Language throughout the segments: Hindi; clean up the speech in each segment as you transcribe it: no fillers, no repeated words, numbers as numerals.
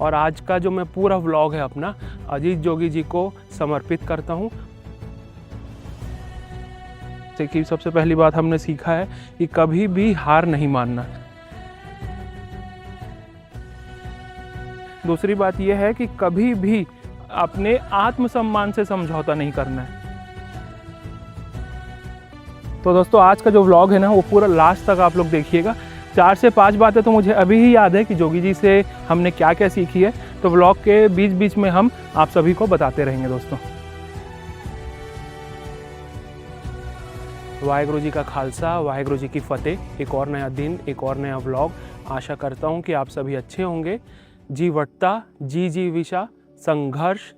और आज का जो मैं पूरा व्लॉग है अपना अजीत जोगी जी को समर्पित करता हूँ। जैसे कि सबसे पहली बात हमने सीखा है कि कभी भी हार नहीं मानना। दूसरी बात यह है कि कभी भी अपने आत्मसम्मान से समझौता नहीं करना है। तो दोस्तों आज का जो व्लॉग है ना वो पूरा लास्ट तक आप लोग देखिएगा। 4 से 5 बातें तो मुझे अभी ही याद है कि जोगी जी से हमने क्या क्या सीखी है, तो व्लॉग के बीच बीच में हम आप सभी को बताते रहेंगे दोस्तों। वाहेगुरु जी का खालसा, वाहेगुरु जी की फतेह। एक और नया दिन, एक और नया व्लॉग। आशा करता हूँ कि आप सभी अच्छे होंगे। जीवटता, जी विशा, संघर्ष,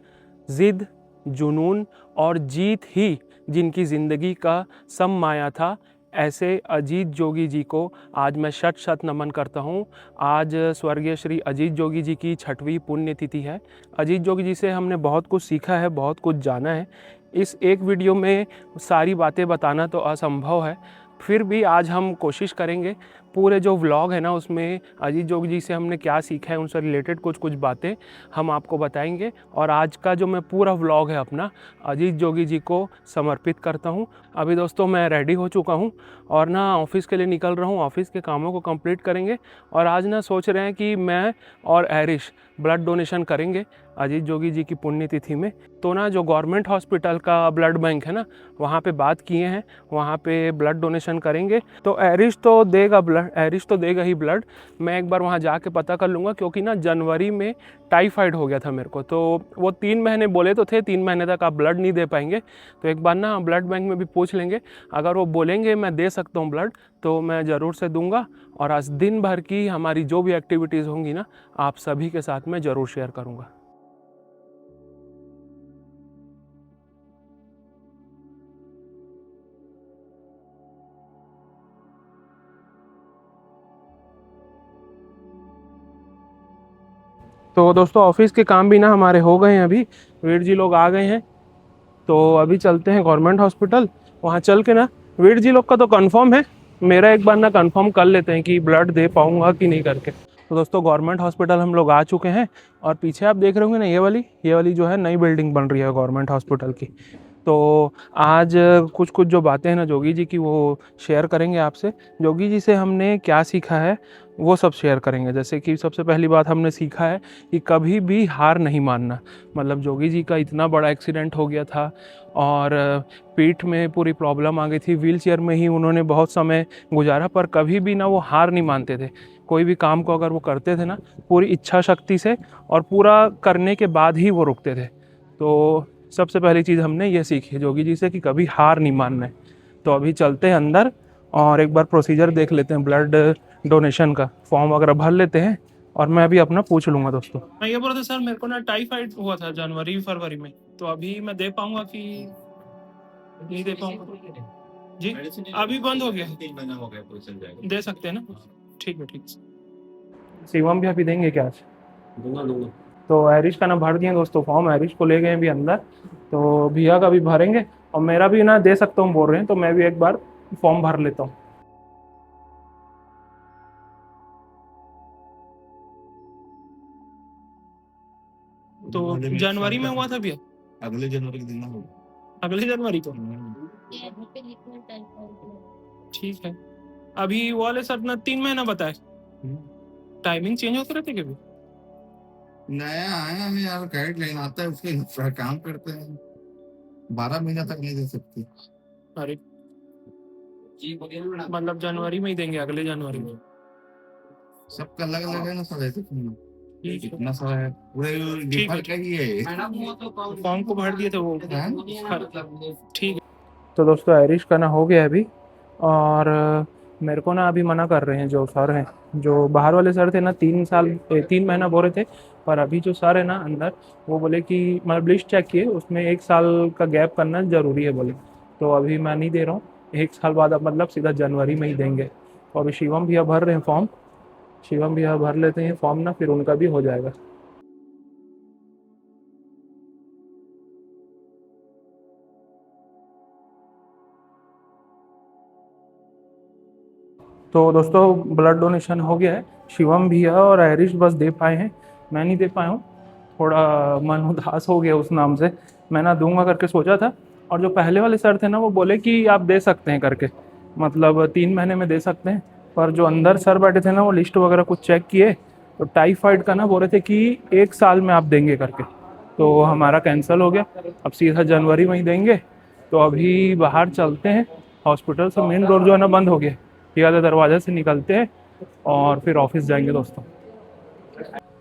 जिद, जुनून और जीत ही जिनकी ज़िंदगी का सम माया था, ऐसे अजीत जोगी जी को आज मैं शत शत नमन करता हूँ। आज स्वर्गीय श्री अजीत जोगी जी की 6वीं पुण्यतिथि है। अजीत जोगी जी से हमने बहुत कुछ सीखा है, बहुत कुछ जाना है। इस एक वीडियो में सारी बातें बताना तो असंभव है, फिर भी आज हम कोशिश करेंगे पूरे जो व्लॉग है ना उसमें अजीत जोगी जी से हमने क्या सीखा है उनसे रिलेटेड कुछ कुछ बातें हम आपको बताएंगे। और आज का जो मैं पूरा व्लॉग है अपना अजीत जोगी जी को समर्पित करता हूँ। अभी दोस्तों मैं रेडी हो चुका हूँ और ना ऑफिस के लिए निकल रहा हूँ। ऑफिस के कामों को कंप्लीट करेंगे और आज ना सोच रहे हैं कि मैं और एरिश ब्लड डोनेशन करेंगे अजीत जोगी जी की पुण्यतिथि में। तो ना जो गवर्नमेंट हॉस्पिटल का ब्लड बैंक है ना वहाँ पे बात किए हैं, वहाँ पे ब्लड डोनेशन करेंगे। तो एरिश तो देगा ब्लड, एरिश तो देगा ही ब्लड। मैं एक बार वहाँ जाके पता कर लूँगा, क्योंकि ना जनवरी में टाइफाइड हो गया था मेरे को, तो वो 3 महीने बोले तो थे 3 महीने तक आप ब्लड नहीं दे पाएंगे। तो एक बार ना ब्लड बैंक में भी पूछ लेंगे, अगर वो बोलेंगे मैं दे सकता हूँ ब्लड तो मैं ज़रूर से दूंगा। और आज दिन भर की हमारी जो भी एक्टिविटीज़ होंगी ना आप सभी के साथ में ज़रूर शेयर करूँगा। तो दोस्तों ऑफिस के काम भी ना हमारे हो गए हैं, अभी वीर जी लोग आ गए हैं। तो अभी चलते हैं गवर्नमेंट हॉस्पिटल। वहाँ चल के ना वीर जी लोग का तो कंफर्म है, मेरा एक बार ना कंफर्म कर लेते हैं कि ब्लड दे पाऊंगा कि नहीं करके। तो दोस्तों गवर्नमेंट हॉस्पिटल हम लोग आ चुके हैं और पीछे आप देख रहे होंगे ना ये वाली जो है नई बिल्डिंग बन रही है गवर्नमेंट हॉस्पिटल की। तो आज कुछ कुछ जो बातें हैं ना जोगी जी की वो शेयर करेंगे आपसे। जोगी जी से हमने क्या सीखा है वो सब शेयर करेंगे। जैसे कि सबसे पहली बात हमने सीखा है कि कभी भी हार नहीं मानना। मतलब जोगी जी का इतना बड़ा एक्सीडेंट हो गया था और पीठ में पूरी प्रॉब्लम आ गई थी, व्हील चेयर में ही उन्होंने बहुत समय गुजारा, पर कभी भी ना वो हार नहीं मानते थे। कोई भी काम को अगर वो करते थे ना पूरी इच्छा शक्ति से और पूरा करने के बाद ही वो रुकते थे। तो सबसे पहली चीज़ हमने ये सीखी जोगी जी से कि कभी हार नहीं मानना है। तो अभी चलते हैं अंदर और एक बार प्रोसीजर देख लेते हैं, ब्लड डोनेशन का फॉर्म वगैरह भर लेते हैं और मैं अभी अपना पूछ लूँगा दोस्तों। मैं ये बोल रहा था सर, मेरे को ना टाइफाइड हुआ था जनवरी फरवरी में, तो अभी मैं दे पाऊंगा कि नहीं दे पाऊंगा? जी अभी बंद हो गया, 3 महीना हो गया, कोई चल जाएगा, दे सकते हैं ना? ठीक है, ठीक है। शिवम भी अभी देंगे क्या आज? दूंगा। तो हैरिश का ना भर दिए दोस्तों फॉर्म, हैरिश को ले गए अभी अंदर, तो भैया का भी भरेंगे और मेरा भी ना दे सकता हूँ बोल रहे हैं, तो मैं भी एक बार फॉर्म भर लेता हूँ। तो जनवरी में हुआ था भैया? अगले जनवरी के दिन होगा। अगले जनवरी को? ठीक है। अभी वो वाले सर ना 3 महीना बताए, टाइमिंग चेंज होते रहते कभी? नया आया है यार, गाइडलाइन आता है उसके अनुसार काम करते हैं। 12 महीना तक नहीं दे सकते। अरे मतलब जनवरी में ही देंगे, अगले जनवरी में? सबका अलग अलग है ना सर, ऐसे कितना सारा है, पूरे ठीक डिफर है, का ही है। फॉर्म को भर दिए थे वो। ठीक है। तो दोस्तों एरिश का ना हो गया अभी और मेरे को ना अभी मना कर रहे हैं जो सर हैं, जो बाहर वाले सर थे ना 3 महीना बोल रहे थे, पर अभी जो सर है ना अंदर वो बोले कि मतलब लिस्ट चेक किए उसमें 1 साल का गैप करना ज़रूरी है बोले। तो अभी मैं नहीं दे रहा हूँ, 1 साल बाद अब मतलब सीधा जनवरी में ही देंगे। तो अभी शिवम भैया भर रहे हैं फॉर्म, शिवम भैया भर लेते हैं फॉर्म ना, फिर उनका भी हो जाएगा। तो दोस्तों ब्लड डोनेशन हो गया है, शिवम भैया और आयरिश बस दे पाए हैं। मैं नहीं दे पाया हूँ, थोड़ा मन उदास हो गया उस नाम से। मैं ना दूंगा करके सोचा था, और जो पहले वाले सर थे ना वो बोले कि आप दे सकते हैं करके, मतलब 3 महीने में दे सकते हैं। पर जो अंदर सर बैठे थे ना वो लिस्ट वगैरह कुछ चेक किए, तो टाइफाइड का ना बोल रहे थे कि 1 साल में आप देंगे करके। तो हमारा कैंसिल हो गया, अब सीधा जनवरी में ही देंगे। तो अभी बाहर चलते हैं, हॉस्पिटल से मेन डोर जो है ना बंद हो गया, ये वाले दरवाजे से निकलते हैं और फिर ऑफिस जाएंगे दोस्तों।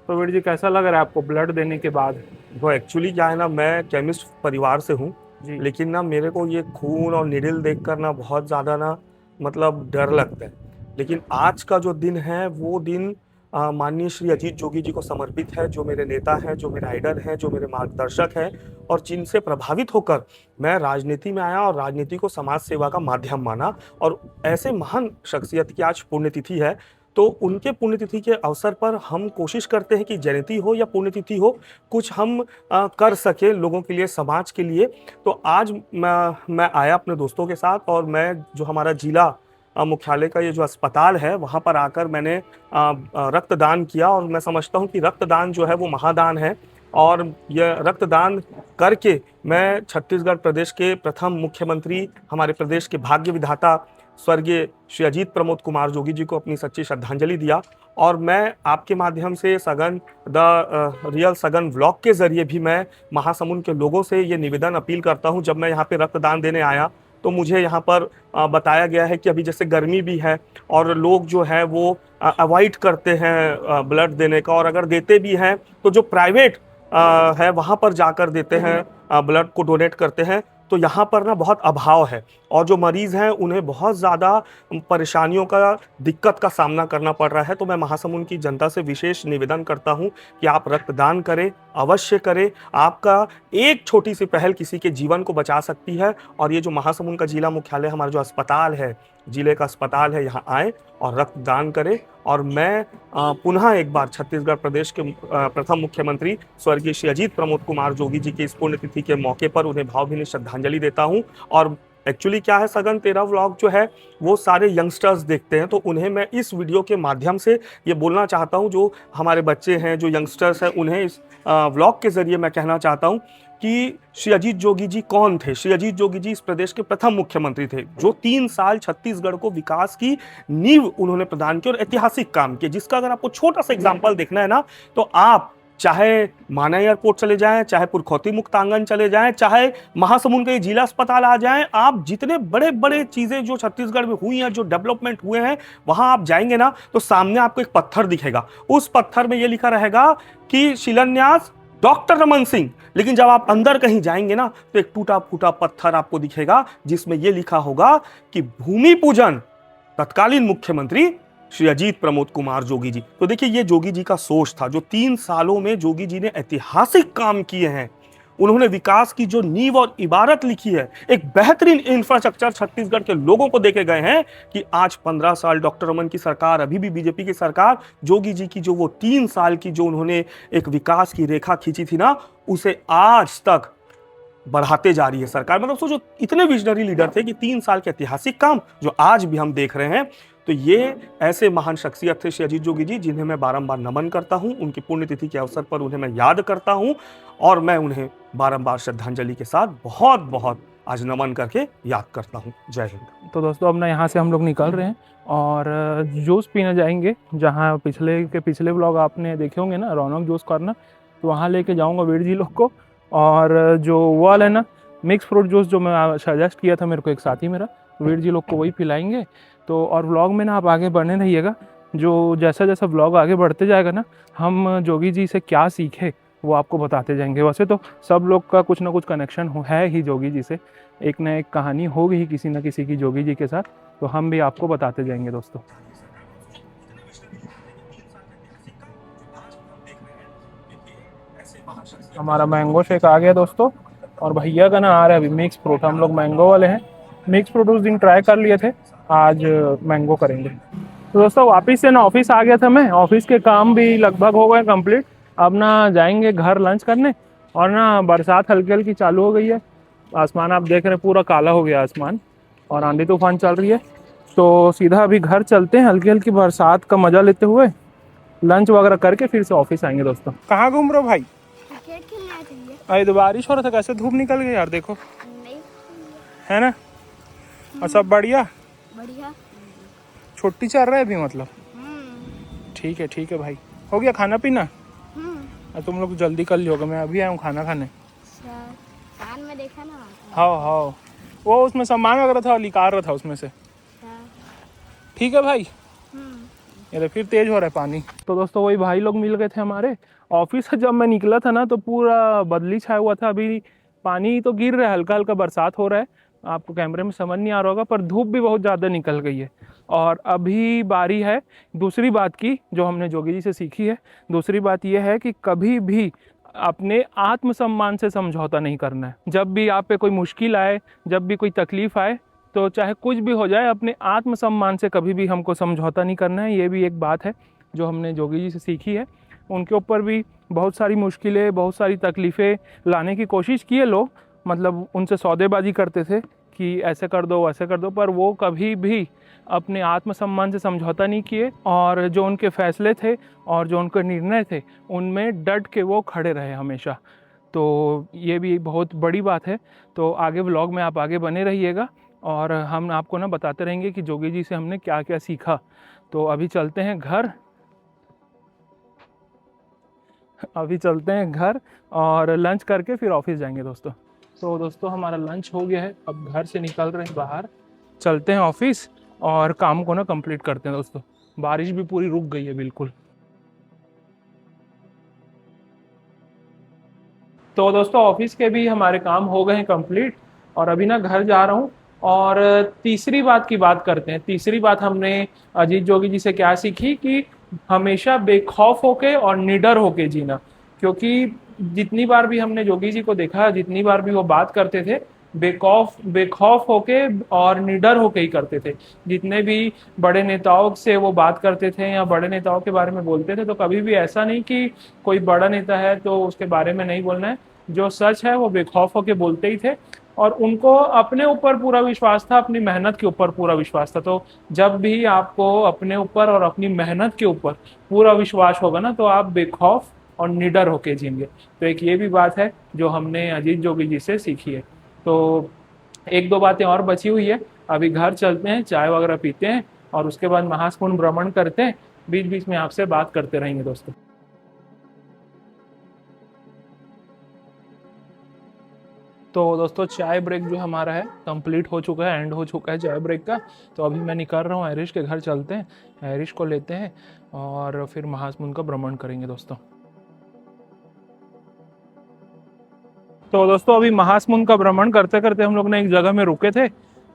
तो वीर जी कैसा लग रहा है आपको ब्लड देने के बाद? वो एक्चुअली क्या है ना, मैं केमिस्ट परिवार से हूँ, जी। लेकिन ना मेरे को ये खून और निडल देखकर ना बहुत ज़्यादा ना मतलब डर लगता है। लेकिन आज का जो दिन है वो दिन माननीय श्री अजीत जोगी जी को समर्पित है, जो मेरे नेता हैं, जो मेरे आइडल हैं, जो मेरे मार्गदर्शक हैं, और जिनसे प्रभावित होकर मैं राजनीति में आया और राजनीति को समाज सेवा का माध्यम माना। और ऐसे महान शख्सियत की आज पुण्यतिथि है, तो उनके पुण्यतिथि के अवसर पर हम कोशिश करते हैं कि जयंती हो या पुण्यतिथि हो, कुछ हम कर सके लोगों के लिए, समाज के लिए। तो आज मैं आया अपने दोस्तों के साथ, और मैं जो हमारा जिला मुख्यालय का ये जो अस्पताल है वहाँ पर आकर मैंने रक्तदान किया। और मैं समझता हूँ कि रक्तदान जो है वो महादान है, और यह रक्तदान करके मैं छत्तीसगढ़ प्रदेश के प्रथम मुख्यमंत्री, हमारे प्रदेश के भाग्य विधाता स्वर्गीय श्री अजीत प्रमोद कुमार जोगी जी को अपनी सच्ची श्रद्धांजलि दिया। और मैं आपके माध्यम से सगन रियल सगन व्लॉग के ज़रिए भी मैं महासमुंद के लोगों से ये निवेदन अपील करता हूँ। जब मैं यहाँ पे रक्तदान देने आया तो मुझे यहाँ पर बताया गया है कि अभी जैसे गर्मी भी है और लोग जो है वो अवॉइड करते हैं ब्लड देने का, और अगर देते भी हैं तो जो प्राइवेट है वहाँ पर जाकर देते हैं, ब्लड को डोनेट करते हैं। तो यहाँ पर ना बहुत अभाव है, और जो मरीज़ हैं उन्हें बहुत ज़्यादा परेशानियों का, दिक्कत का सामना करना पड़ रहा है। तो मैं महासमुंद की जनता से विशेष निवेदन करता हूँ कि आप रक्तदान करें, अवश्य करें। आपका एक छोटी सी पहल किसी के जीवन को बचा सकती है। और ये जो महासमुंद का जिला मुख्यालय, हमारा जो अस्पताल है, जिले का अस्पताल है, यहाँ आए और रक्तदान करें। और मैं पुनः एक बार छत्तीसगढ़ प्रदेश के प्रथम मुख्यमंत्री स्वर्गीय श्री अजीत प्रमोद कुमार जोगी जी की इस पुण्यतिथि के मौके पर उन्हें भावभीनी श्रद्धांजलि देता हूं। और एक्चुअली क्या है, सगन तेरा व्लॉग जो है वो सारे यंगस्टर्स देखते हैं, तो उन्हें मैं इस वीडियो के माध्यम से ये बोलना चाहता हूं, जो हमारे बच्चे हैं, जो यंगस्टर्स हैं, उन्हें इस व्लॉग के ज़रिए मैं कहना चाहता हूं कि श्री अजीत जोगी जी कौन थे। श्री अजीत जोगी जी इस प्रदेश के प्रथम मुख्यमंत्री थे, जो 3 साल छत्तीसगढ़ को विकास की नींव उन्होंने प्रदान की और ऐतिहासिक काम किए, जिसका अगर आपको छोटा सा एग्जाम्पल देखना है ना, तो आप चाहे माना एयरपोर्ट चले जाएं, चाहे पुरखौती मुक्तांगन चले जाएं, चाहे महासमुंद के जिला अस्पताल आ जाएं, आप जितने बड़े बड़े चीज़ें जो छत्तीसगढ़ में हुई हैं, जो डेवलपमेंट हुए हैं, वहां आप जाएंगे ना तो सामने आपको एक पत्थर दिखेगा। उस पत्थर में यह लिखा रहेगा कि शिलान्यास डॉक्टर रमन सिंह। लेकिन जब आप अंदर कहीं जाएंगे ना तो एक टूटा फूटा पत्थर आपको दिखेगा, जिसमें यह लिखा होगा कि भूमि पूजन तत्कालीन मुख्यमंत्री श्री अजीत प्रमोद कुमार जोगी जी। तो देखिए, ये जोगी जी का सोच था। जो 3 सालों में जोगी जी ने ऐतिहासिक काम किए हैं, उन्होंने विकास की जो नींव और इबारत लिखी है, एक बेहतरीन इंफ्रास्ट्रक्चर छत्तीसगढ़ के लोगों को देके गए हैं कि आज 15 साल डॉक्टर रमन की सरकार, अभी भी बीजेपी की सरकार, जोगी जी की जो वो 3 साल की जो उन्होंने एक विकास की रेखा खींची थी ना, उसे आज तक बढ़ाते जा रही है सरकार। मतलब सोचो, इतने विजनरी लीडर थे कि 3 साल के ऐतिहासिक काम जो आज भी हम देख रहे हैं। तो ये ऐसे महान शख्सियत थे श्री अजीत जोगी जी, जिन्हें मैं बारंबार नमन करता हूं। उनकी पुण्यतिथि के अवसर पर उन्हें मैं याद करता हूं, और मैं उन्हें बारंबार श्रद्धांजलि के साथ बहुत बहुत आज नमन करके याद करता हूं। जय हिंद। तो दोस्तों, अब ना यहाँ से हम लोग निकल रहे हैं और जूस पीने जाएंगे, जहाँ पिछले व्लॉग आपने देखे होंगे ना, रौनक जूस कॉर्नर, तो वहाँ लेके जाऊँगा वीर जी लोग को। और जो वो वाला है ना मिक्स फ्रूट जूस, जो मैं सजेस्ट किया था मेरे को एक साथी मेरा, वीर जी लोग को वही पिलाएंगे। तो और व्लॉग में ना आप आगे बढ़ने रहिएगा, जो जैसा जैसा व्लॉग आगे बढ़ते जाएगा ना, हम जोगी जी से क्या सीखे वो आपको बताते जाएंगे। वैसे तो सब लोग का कुछ ना कुछ कनेक्शन है ही जोगी जी से, एक ना एक कहानी होगी ही किसी न किसी की जोगी जी के साथ, तो हम भी आपको बताते जाएंगे दोस्तों। हमारा मैंगो शेक आ गया दोस्तों, और भैया का ना आ रहा है अभी मिक्स फ्रूट। हम लोग मैंगो वाले हैं, मिक्स फ्रूट उस दिन ट्राई कर लिए थे, आज मैंगो करेंगे। तो दोस्तों, वापस से ना ऑफिस आ गया था मैं, ऑफिस के काम भी लगभग हो गए कंप्लीट। अब ना जाएंगे घर लंच करने, और ना बरसात हल्की हल्की चालू हो गई है। आसमान आप देख रहे हैं पूरा काला हो गया आसमान, और आंधी तूफान चल रही है। तो सीधा अभी घर चलते हैं हल्की हल्की बरसात का मज़ा लेते हुए। लंच वगैरह करके फिर से ऑफिस आएंगे दोस्तों। कहाँ घूम रहे हो भाई? क्रिकेट खेलने आए थे भैया। अरे तो बारिश हो रहा था, कैसे धूप निकल गई यार, देखो नहीं है ना। और सब बढ़िया, बढ़िया। छुट्टी चल रहा है अभी मतलब। हम्म ठीक है भाई। हो गया खाना पीना? हम्म। तुम लोग जल्दी कर लियोगे, मैं अभी आया हूँ खाना खाने। कान में देखा ना। हाँ, वो उसमें सामान वगैरह था, निकाल रहा था उसमें से। ठीक है भाई। ये तो फिर तेज हो रहा है पानी। तो दोस्तों वही भाई लोग मिल गए थे हमारे ऑफिस से। जब मैं निकला था ना तो पूरा बदली छाया हुआ था, अभी पानी तो गिर रहा है, हल्का हल्का बरसात हो रहा है, आपको कैमरे में समझ नहीं आ रहा होगा, पर धूप भी बहुत ज़्यादा निकल गई है। और अभी बारी है दूसरी बात की जो हमने जोगी जी से सीखी है। दूसरी बात यह है कि कभी भी अपने आत्मसम्मान से समझौता नहीं करना है। जब भी आप पे कोई मुश्किल आए, जब भी कोई तकलीफ आए, तो चाहे कुछ भी हो जाए, अपने आत्मसम्मान से कभी भी हमको समझौता नहीं करना है। ये भी एक बात है जो हमने जोगी जी से सीखी है। उनके ऊपर भी बहुत सारी मुश्किलें, बहुत सारी तकलीफ़ें लाने की कोशिश की है लोग, मतलब उनसे सौदेबाजी करते थे कि ऐसे कर दो वैसे कर दो, पर वो कभी भी अपने आत्मसम्मान से समझौता नहीं किए। और जो उनके फैसले थे और जो उनके निर्णय थे, उनमें डट के वो खड़े रहे हमेशा। तो ये भी बहुत बड़ी बात है। तो आगे व्लॉग में आप आगे बने रहिएगा और हम आपको ना बताते रहेंगे कि जोगी जी से हमने क्या क्या सीखा। तो अभी चलते हैं घर और लंच करके फिर ऑफिस जाएंगे दोस्तों। तो दोस्तों हमारा लंच हो गया है, अब घर से निकल रहे हैं बाहर, चलते हैं ऑफिस और काम को ना कंप्लीट करते हैं दोस्तों। बारिश भी पूरी रुक गई है बिल्कुल। तो दोस्तों ऑफिस के भी हमारे काम हो गए हैं कंप्लीट और अभी ना घर जा रहा हूँ। और तीसरी बात की बात करते हैं। तीसरी बात हमने अजीत जोगी जी से क्या सीखी कि हमेशा बेखौफ होके और निडर होके जीना। क्योंकि जितनी बार भी हमने जोगी जी को देखा, जितनी बार भी वो बात करते थे, बेखौफ होके और निडर होके ही करते थे। जितने भी बड़े नेताओं से वो बात करते थे या बड़े नेताओं के बारे में बोलते थे, तो कभी भी ऐसा नहीं कि कोई बड़ा नेता है तो उसके बारे में नहीं बोलना है। जो सच है वो बेखौफ होके बोलते ही थे और उनको अपने ऊपर पूरा विश्वास था, अपनी मेहनत के ऊपर पूरा विश्वास था। तो जब भी आपको अपने ऊपर और अपनी मेहनत के ऊपर पूरा विश्वास होगा ना, तो आप बेखौफ और निडर होके जिएंगे। तो एक ये भी बात है जो हमने अजीत जोगी जी से सीखी है। तो एक दो बातें और बची हुई है। अभी घर चलते हैं, चाय वगैरह पीते हैं और उसके बाद महासमुंद भ्रमण करते हैं। बीच बीच में आपसे बात करते रहेंगे दोस्तों। तो दोस्तों चाय ब्रेक जो हमारा है कंप्लीट हो चुका है, एंड हो चुका है चाय ब्रेक का। तो अभी मैं निकल रहा हूँ, हैरिश के घर चलते हैं, हैरिश को लेते हैं और फिर महासमुंद का भ्रमण करेंगे दोस्तों। तो दोस्तों अभी महासमुंद का भ्रमण करते करते हम लोग ने एक जगह में रुके थे।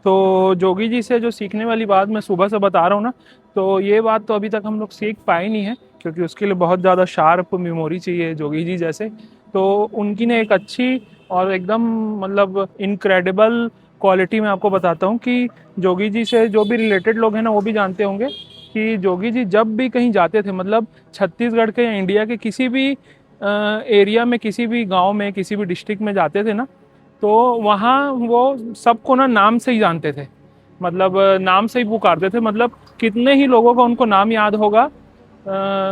तो जोगी जी से जो सीखने वाली बात मैं सुबह से बता रहा हूँ ना, तो ये बात तो अभी तक हम लोग सीख पाए नहीं है, क्योंकि उसके लिए बहुत ज़्यादा शार्प मेमोरी चाहिए जोगी जी जैसे। तो उनकी ने एक अच्छी और एकदम मतलब इनक्रेडिबल क्वालिटी में आपको बताता हूँ कि जोगी जी से जो भी रिलेटेड लोग हैं ना वो भी जानते होंगे कि जोगी जी जब भी कहीं जाते थे, मतलब छत्तीसगढ़ के या इंडिया के किसी भी एरिया में, किसी भी गांव में, किसी भी डिस्ट्रिक्ट में जाते थे ना, तो वहाँ वो सबको ना नाम से ही जानते थे, मतलब नाम से ही पुकारते थे। मतलब कितने ही लोगों का उनको नाम याद होगा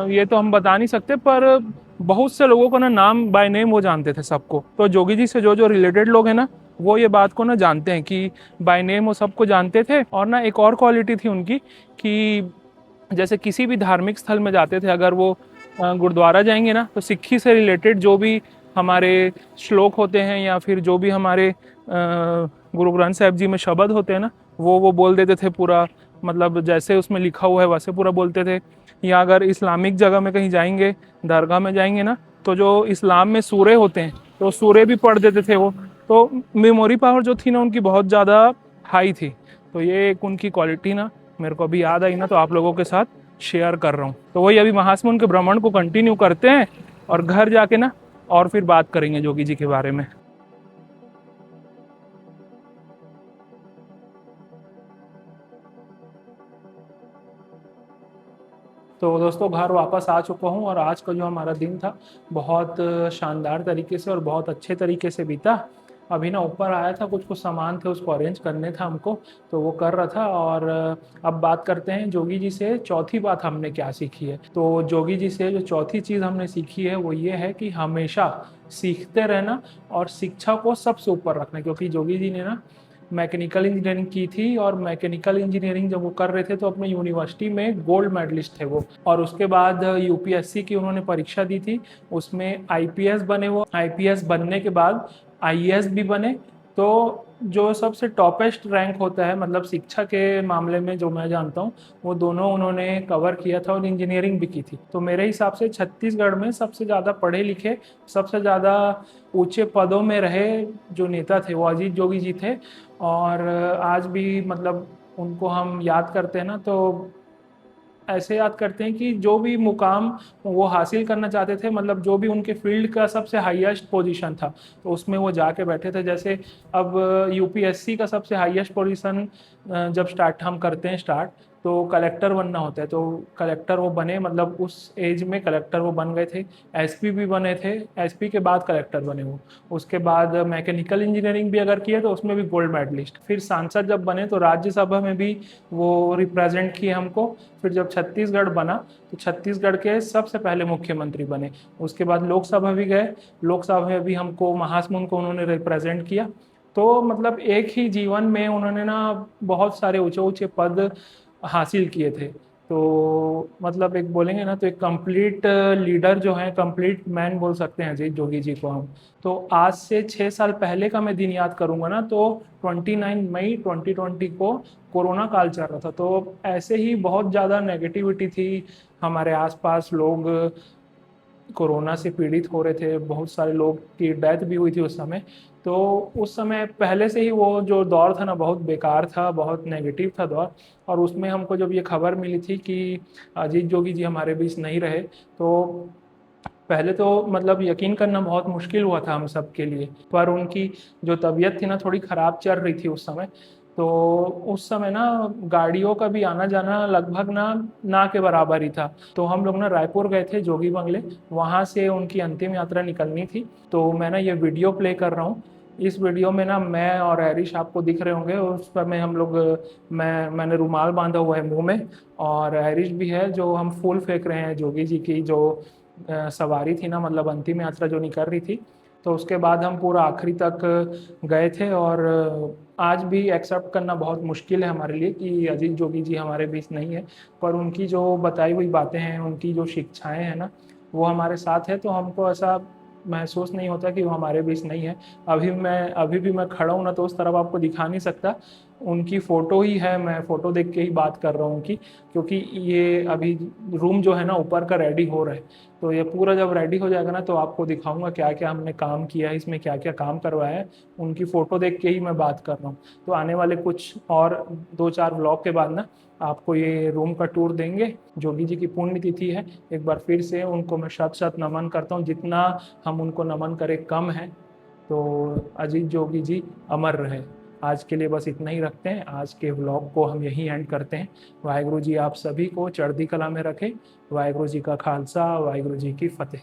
ये तो हम बता नहीं सकते, पर बहुत से लोगों को ना नाम बाय नेम वो जानते थे सबको। तो जोगी जी से जो जो रिलेटेड लोग हैं ना वो ये बात को ना जानते हैं कि बाय नेम वो सबको जानते थे। और ना एक और क्वालिटी थी उनकी कि जैसे किसी भी धार्मिक स्थल में जाते थे, अगर वो गुरुद्वारा जाएंगे ना, तो सिक्खी से रिलेटेड जो भी हमारे श्लोक होते हैं या फिर जो भी हमारे गुरु ग्रंथ साहिब जी में शब्द होते हैं ना, वो बोल देते थे पूरा, मतलब जैसे उसमें लिखा हुआ है वैसे पूरा बोलते थे। या अगर इस्लामिक जगह में कहीं जाएंगे, दरगाह में जाएंगे ना, तो जो इस्लाम में सूरे होते हैं तो सूरे भी पढ़ देते थे वो। तो मेमोरी पावर जो थी ना उनकी बहुत ज़्यादा हाई थी। तो ये एक उनकी क्वालिटी ना मेरे को अभी याद आई ना, तो आप लोगों के साथ शेयर कर रहा हूँ। तो वही अभी महासमुंद के भ्रमण को कंटिन्यू करते हैं और घर जाके ना और फिर बात करेंगे जोगी जी के बारे में। तो दोस्तों घर वापस आ चुका हूँ और आज का जो हमारा दिन था बहुत शानदार तरीके से और बहुत अच्छे तरीके से बीता। अभी ना ऊपर आया था, कुछ कुछ सामान थे उसको अरेंज करने था हमको, तो वो कर रहा था। और अब बात करते हैं जोगी जी से, चौथी बात हमने क्या सीखी है। तो जोगी जी से जो चौथी चीज़ हमने सीखी है वो ये है कि हमेशा सीखते रहना और शिक्षा को सबसे ऊपर रखना। क्योंकि जोगी जी ने ना मैकेनिकल इंजीनियरिंग की थी, और मैकेनिकल इंजीनियरिंग जब वो कर रहे थे तो अपने यूनिवर्सिटी में गोल्ड मेडलिस्ट थे वो। और उसके बाद यूपीएससी की उन्होंने परीक्षा दी थी, उसमें आईपीएस बने। वो आईपीएस बनने के बाद आईएएस भी बने। तो जो सबसे टॉपेस्ट रैंक होता है, मतलब शिक्षा के मामले में जो मैं जानता हूँ, वो दोनों उन्होंने कवर किया था, और इंजीनियरिंग भी की थी। तो मेरे हिसाब से छत्तीसगढ़ में सबसे ज़्यादा पढ़े लिखे, सबसे ज़्यादा ऊंचे पदों में रहे जो नेता थे वो अजीत जोगी जी थे। और आज भी मतलब उनको हम याद करते हैं ना, तो ऐसे याद करते हैं कि जो भी मुकाम वो हासिल करना चाहते थे, मतलब जो भी उनके फील्ड का सबसे हाईएस्ट पोजीशन था, तो उसमें वो जाके बैठे थे। जैसे अब यूपीएससी का सबसे हाईएस्ट पोजीशन जब स्टार्ट हम करते हैं स्टार्ट, तो कलेक्टर बनना होता है। तो कलेक्टर वो बने, मतलब उस एज में कलेक्टर वो बन गए थे। एसपी भी बने थे, एसपी के बाद कलेक्टर बने वो। उसके बाद मैकेनिकल इंजीनियरिंग भी अगर किए तो उसमें भी गोल्ड मेडलिस्ट। फिर सांसद जब बने तो राज्यसभा में भी वो रिप्रेजेंट किए हमको। फिर जब छत्तीसगढ़ बना तो छत्तीसगढ़ के सबसे पहले मुख्यमंत्री बने। उसके बाद लोकसभा भी गए, लोकसभा में भी हमको महासमुंद को उन्होंने रिप्रेजेंट किया। तो मतलब एक ही जीवन में उन्होंने ना बहुत सारे ऊंचे ऊंचे पद हासिल किए थे। तो मतलब एक बोलेंगे ना तो एक कंप्लीट लीडर जो है, कंप्लीट मैन बोल सकते हैं अजीत जोगी जी को हम। तो आज से 6 साल पहले का मैं दिन याद करूंगा ना, तो 29 मई 2020 को कोरोना काल चल रहा था। तो ऐसे ही बहुत ज़्यादा नेगेटिविटी थी, हमारे आसपास लोग कोरोना से पीड़ित हो रहे थे, बहुत सारे लोग की डेथ भी हुई थी उस समय। तो उस समय पहले से ही वो जो दौर था ना बहुत बेकार था, बहुत नेगेटिव था दौर। और उसमें हमको जब ये खबर मिली थी कि अजीत जोगी जी हमारे बीच नहीं रहे, तो पहले तो मतलब यकीन करना बहुत मुश्किल हुआ था हम सब के लिए। पर उनकी जो तबीयत थी ना थोड़ी ख़राब चल रही थी उस समय। तो उस समय ना गाड़ियों का भी आना जाना लगभग ना ना के बराबर ही था। तो हम लोग ना रायपुर गए थे जोगी बंगले, वहाँ से उनकी अंतिम यात्रा निकलनी थी। तो मैं ना ये वीडियो प्ले कर रहा हूँ। इस वीडियो में ना मैं और हैरिश आपको दिख रहे होंगे, उस पर में हम लोग मैंने रुमाल बांधा हुआ है मुंह में, और हैरिश भी है जो हम फूल फेंक रहे हैं जोगी जी की जो सवारी थी ना, मतलब अंतिम यात्रा जो निकल रही थी। तो उसके बाद हम पूरा आखिरी तक गए थे। और आज भी एक्सेप्ट करना बहुत मुश्किल है हमारे लिए कि अजीत जोगी जी हमारे बीच नहीं है। पर उनकी जो बताई हुई बातें हैं, उनकी जो शिक्षाएं हैं ना, वो हमारे साथ है। तो हमको ऐसा महसूस नहीं होता कि वो हमारे बीच नहीं है। अभी भी मैं खड़ा हूँ ना, तो उस तरफ आपको दिखा नहीं सकता, उनकी फ़ोटो ही है, मैं फ़ोटो देख के ही बात कर रहा हूँ उनकी। क्योंकि ये अभी रूम जो है ना ऊपर का रेडी हो रहा है, तो ये पूरा जब रेडी हो जाएगा ना तो आपको दिखाऊंगा क्या क्या हमने काम किया है, इसमें क्या क्या काम करवाया है। उनकी फ़ोटो देख के ही मैं बात कर रहा हूँ। तो आने वाले कुछ और 2-4 व्लॉग के बाद ना आपको ये रूम का टूर देंगे। जोगी जी की पुण्यतिथि है, एक बार फिर से उनको मैं शत शत नमन करता हूँ। जितना हम उनको नमन करें कम है। तो अजीत जोगी जी अमर रहे। आज के लिए बस इतना ही रखते हैं, आज के व्लॉग को हम यहीं एंड करते हैं। वाहिगुरु जी आप सभी को चढ़ती कला में रखें। वाहिगुरु जी का खालसा, वाहिगुरु जी की फतेह।